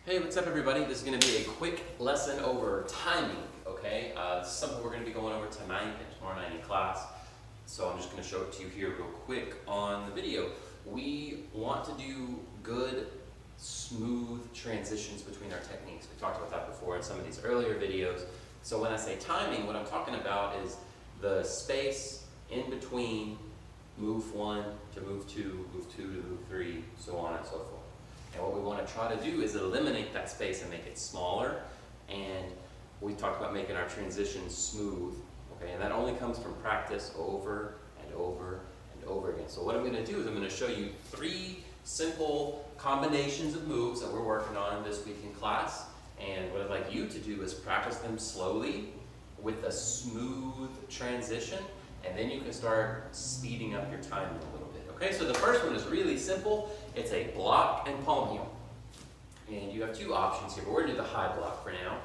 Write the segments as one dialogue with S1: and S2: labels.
S1: Hey, what's up everybody? This is going to be a quick lesson over timing, okay? This is something we're going to be going over tonight and tomorrow night in class. So I'm just going to show it to you here real quick on the video. We want to do good, smooth transitions between our techniques. We talked about that before in some of these earlier videos. So when I say timing, what I'm talking about is the space in between move 1 to move 2, move 2 to move 3, so on and so forth. And what we want to try to do is eliminate that space and make it smaller. And we talked about making our transitions smooth, okay? And that only comes from practice over and over and over again. So what I'm going to do is I'm going to show you 3 simple combinations of moves that we're working on this week in class. And what I'd like you to do is practice them slowly with a smooth transition, and then you can start speeding up your timing a little bit. Okay, so the first one is really simple. It's a block and palm heel. And you have 2 options here, but we're going to do the high block for now.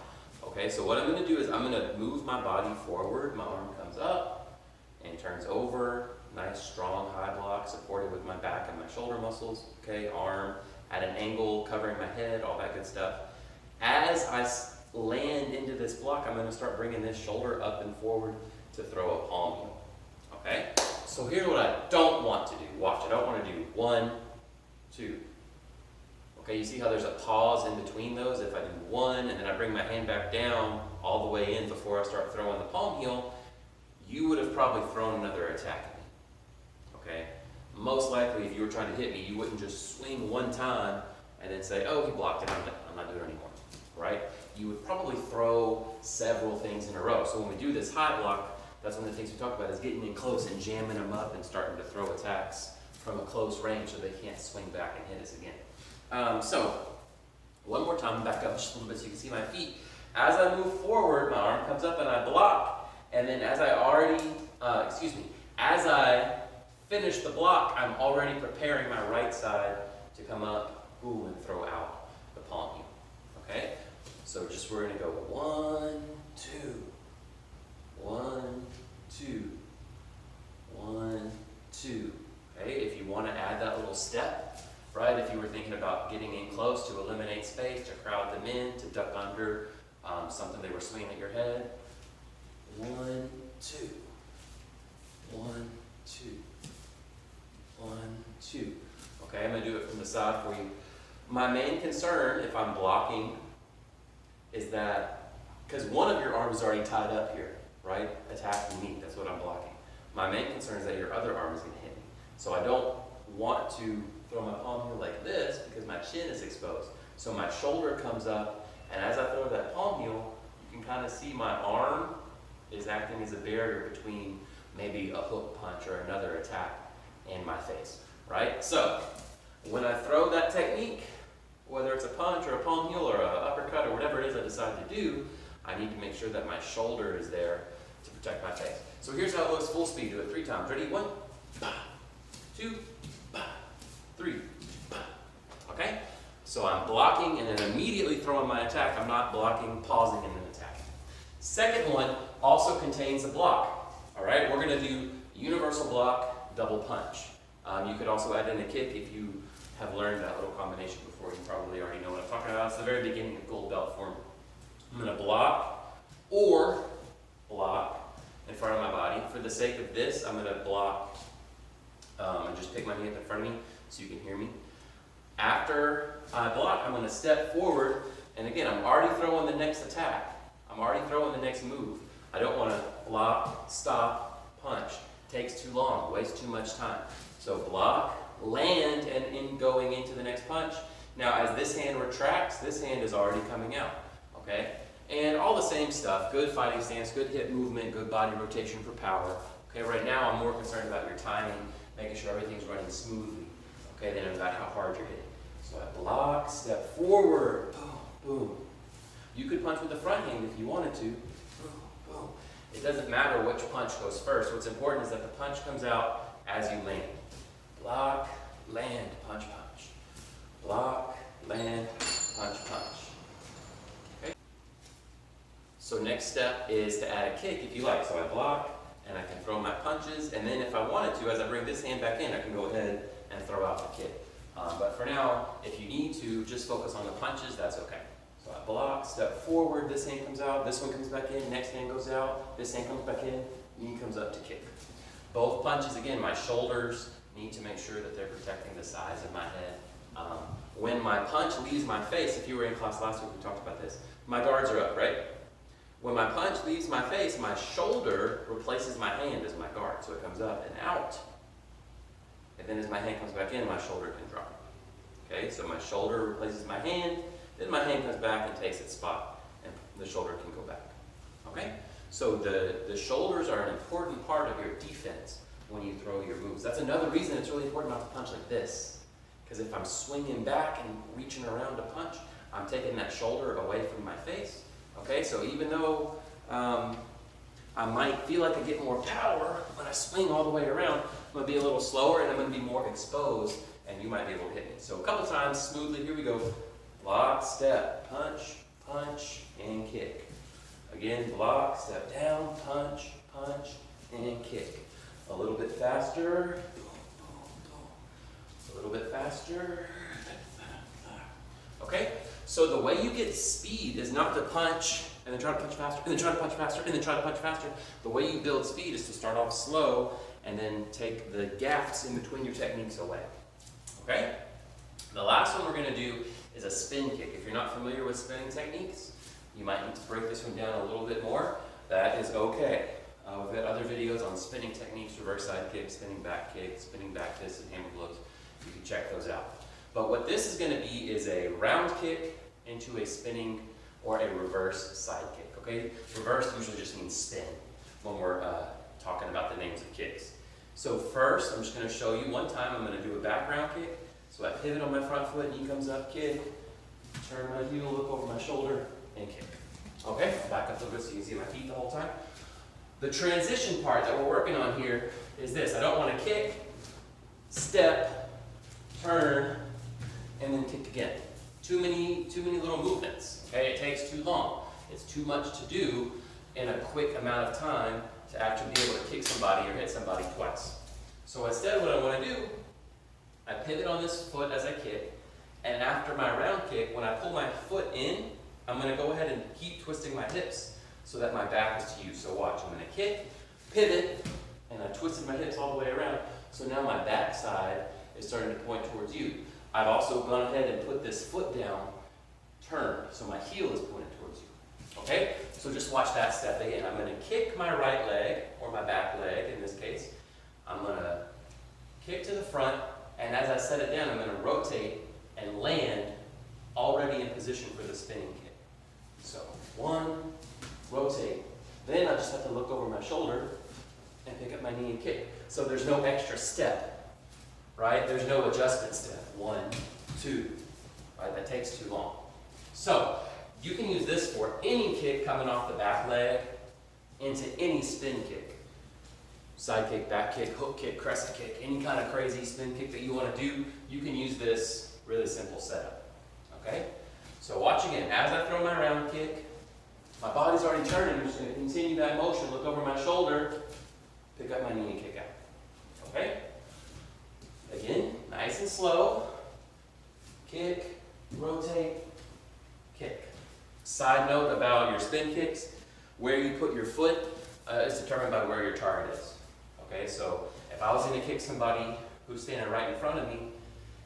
S1: Okay, so what I'm going to do is I'm going to move my body forward. My arm comes up and turns over. Nice, strong high block, supported with my back and my shoulder muscles. Okay, arm at an angle, covering my head, all that good stuff. As I land into this block, I'm going to start bringing this shoulder up and forward to throw a palm heel. Okay? So here's what I don't want to do. Watch, I don't want to do 1, 2. Okay, you see how there's a pause in between those? If I do 1 and then I bring my hand back down all the way in before I start throwing the palm heel, you would have probably thrown another attack at me. Okay? Most likely, if you were trying to hit me, you wouldn't just swing one time and then say, oh, he blocked it, I'm not doing it anymore. Right? You would probably throw several things in a row. So when we do this high block, that's one of the things we talk about is getting in close and jamming them up and starting to throw attacks from a close range so they can't swing back and hit us again. So, one more time, back up just a little bit so you can see my feet. As I move forward, my arm comes up and I block. And then as I finish the block, I'm already preparing my right side to come up, and throw out the palm heel. Okay? So we're going to go 1, 2. 1, 2, 1, 2. Okay, if you want to add that little step, right? If you were thinking about getting in close to eliminate space, to crowd them in, to duck under something they were swinging at your head. 1, 2. 1, 2. 1, 2. Okay, I'm going to do it from the side for you. My main concern, if I'm blocking, is that, because one of your arms is already tied up here, right? Attacking me, that's what I'm blocking. My main concern is that your other arm is going to hit me. So I don't want to throw my palm heel like this because my chin is exposed. So my shoulder comes up, and as I throw that palm heel, you can kind of see my arm is acting as a barrier between maybe a hook punch or another attack and my face, right? So when I throw that technique, whether it's a punch or a palm heel or an uppercut or whatever it is I decide to do, I need to make sure that my shoulder is there to protect my face. So here's how it looks full speed. Do it 3 times. Ready? 1, 2, 3. Okay? So I'm blocking and then immediately throwing my attack. I'm not blocking, pausing, and then attacking. Second one also contains a block. All right? We're going to do universal block, double punch. You could also add in a kick if you have learned that little combination before. You probably already know what I'm talking about. It's the very beginning of gold belt form. I'm going to block or block in front of my body. For the sake of this, I'm going to block and just pick my knee up in front of me so you can hear me. After I block, I'm going to step forward, and again, I'm already throwing the next attack. I'm already throwing the next move. I don't want to block, stop, punch. It takes too long, wastes too much time. So block, land, and in going into the next punch. Now, as this hand retracts, this hand is already coming out. Okay? And all the same stuff, good fighting stance, good hip movement, good body rotation for power. Okay, right now I'm more concerned about your timing, making sure everything's running smoothly, okay, than about how hard you're hitting. So I block, step forward, boom, boom. You could punch with the front hand if you wanted to, boom, boom. It doesn't matter which punch goes first. What's important is that the punch comes out as you land. Block, land, punch, punch. Block, land, punch, punch. So next step is to add a kick if you like. So I block and I can throw my punches, and then if I wanted to, as I bring this hand back in, I can go ahead and throw out the kick. But for now, if you need to, just focus on the punches, that's okay. So I block, step forward, this hand comes out, this one comes back in, next hand goes out, this hand comes back in, knee comes up to kick. Both punches, again, my shoulders need to make sure that they're protecting the sides of my head. When my punch leaves my face, if you were in class last week, we talked about this, my guards are up, right? When my punch leaves my face, my shoulder replaces my hand as my guard. So it comes up and out. And then as my hand comes back in, my shoulder can drop. Okay, so my shoulder replaces my hand, then my hand comes back and takes its spot, and the shoulder can go back. Okay? So the shoulders are an important part of your defense when you throw your moves. That's another reason it's really important not to punch like this. Because if I'm swinging back and reaching around to punch, I'm taking that shoulder away from my face. Okay, so even though I might feel like I get more power when I swing all the way around, I'm going to be a little slower and I'm going to be more exposed, and you might be able to hit me. So a couple times, smoothly, here we go. Block, step, punch, punch, and kick. Again, block, step down, punch, punch, and kick. A little bit faster. A little bit faster. Okay? So the way you get speed is not to punch and then try to punch faster, and then try to punch faster, and then try to punch faster. The way you build speed is to start off slow and then take the gaps in between your techniques away. Okay? The last one we're going to do is a spin kick. If you're not familiar with spinning techniques, you might need to break this one down a little bit more. That is okay. We've got other videos on spinning techniques, reverse side kick, spinning back fists, and hammer blows. You can check those out. But what this is going to be is a round kick into a spinning or a reverse side kick, okay? Reverse usually just means spin when we're talking about the names of kicks. So first, I'm just going to show you one time. I'm going to do a back round kick. So I pivot on my front foot, knee comes up, kick, turn my heel, look over my shoulder, and kick. Okay, back up a little bit so you can see my feet the whole time. The transition part that we're working on here is this. I don't want to kick, step, turn, and then kick again. Too many little movements. Okay, it takes too long. It's too much to do in a quick amount of time to actually be able to kick somebody or hit somebody twice. So instead, what I want to do, I pivot on this foot as I kick, and after my round kick, when I pull my foot in, I'm going to go ahead and keep twisting my hips so that my back is to you. So watch, I'm going to kick, pivot, and I twisted my hips all the way around. So now my back side is starting to point towards you. I've also gone ahead and put this foot down, turned, so my heel is pointed towards you. Okay? So just watch that step again. I'm going to kick my right leg, or my back leg in this case. I'm going to kick to the front, and as I set it down, I'm going to rotate and land already in position for the spinning kick. So, one, rotate. Then I just have to look over my shoulder and pick up my knee and kick. So there's no extra step, right? There's no adjustment step. 1, 2, right? That takes too long. So you can use this for any kick coming off the back leg into any spin kick. Side kick, back kick, hook kick, crescent kick, any kind of crazy spin kick that you want to do, you can use this really simple setup. Okay? So watch again. As I throw my round kick, my body's already turning. I'm just going to continue that motion, look over my shoulder, pick up my knee and kick out. Okay? Again, nice and slow. Kick, rotate, kick. Side note about your spin kicks, where you put your foot is determined by where your target is. Okay, so if I was going to kick somebody who's standing right in front of me,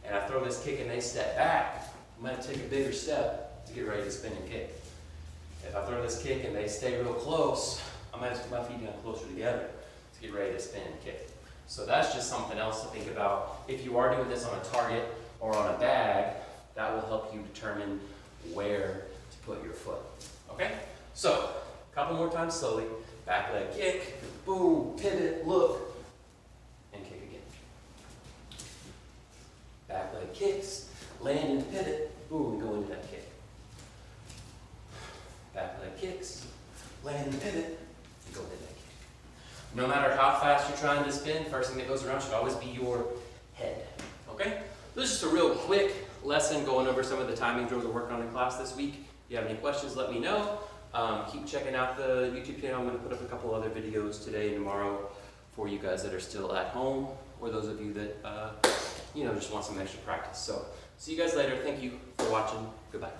S1: and I throw this kick and they step back, I'm going to take a bigger step to get ready to spin and kick. If I throw this kick and they stay real close, I'm going to put my feet down closer together to get ready to spin and kick. So that's just something else to think about. If you are doing this on a target or on a bag, that will help you determine where to put your foot. Okay? So, a couple more times slowly. Back leg kick, boom, pivot, look, and kick again. Back leg kicks, land and pivot, boom, and go into that kick. Back leg kicks, land and pivot, and go into that kick. No matter how fast you're trying to spin, first thing that goes around should always be your head. Okay? This is just a real quick lesson going over some of the timing drills we're working on in class this week. If you have any questions, let me know. Keep checking out the YouTube channel. I'm going to put up a couple other videos today and tomorrow for you guys that are still at home, or those of you that just want some extra practice. So see you guys later. Thank you for watching. Goodbye.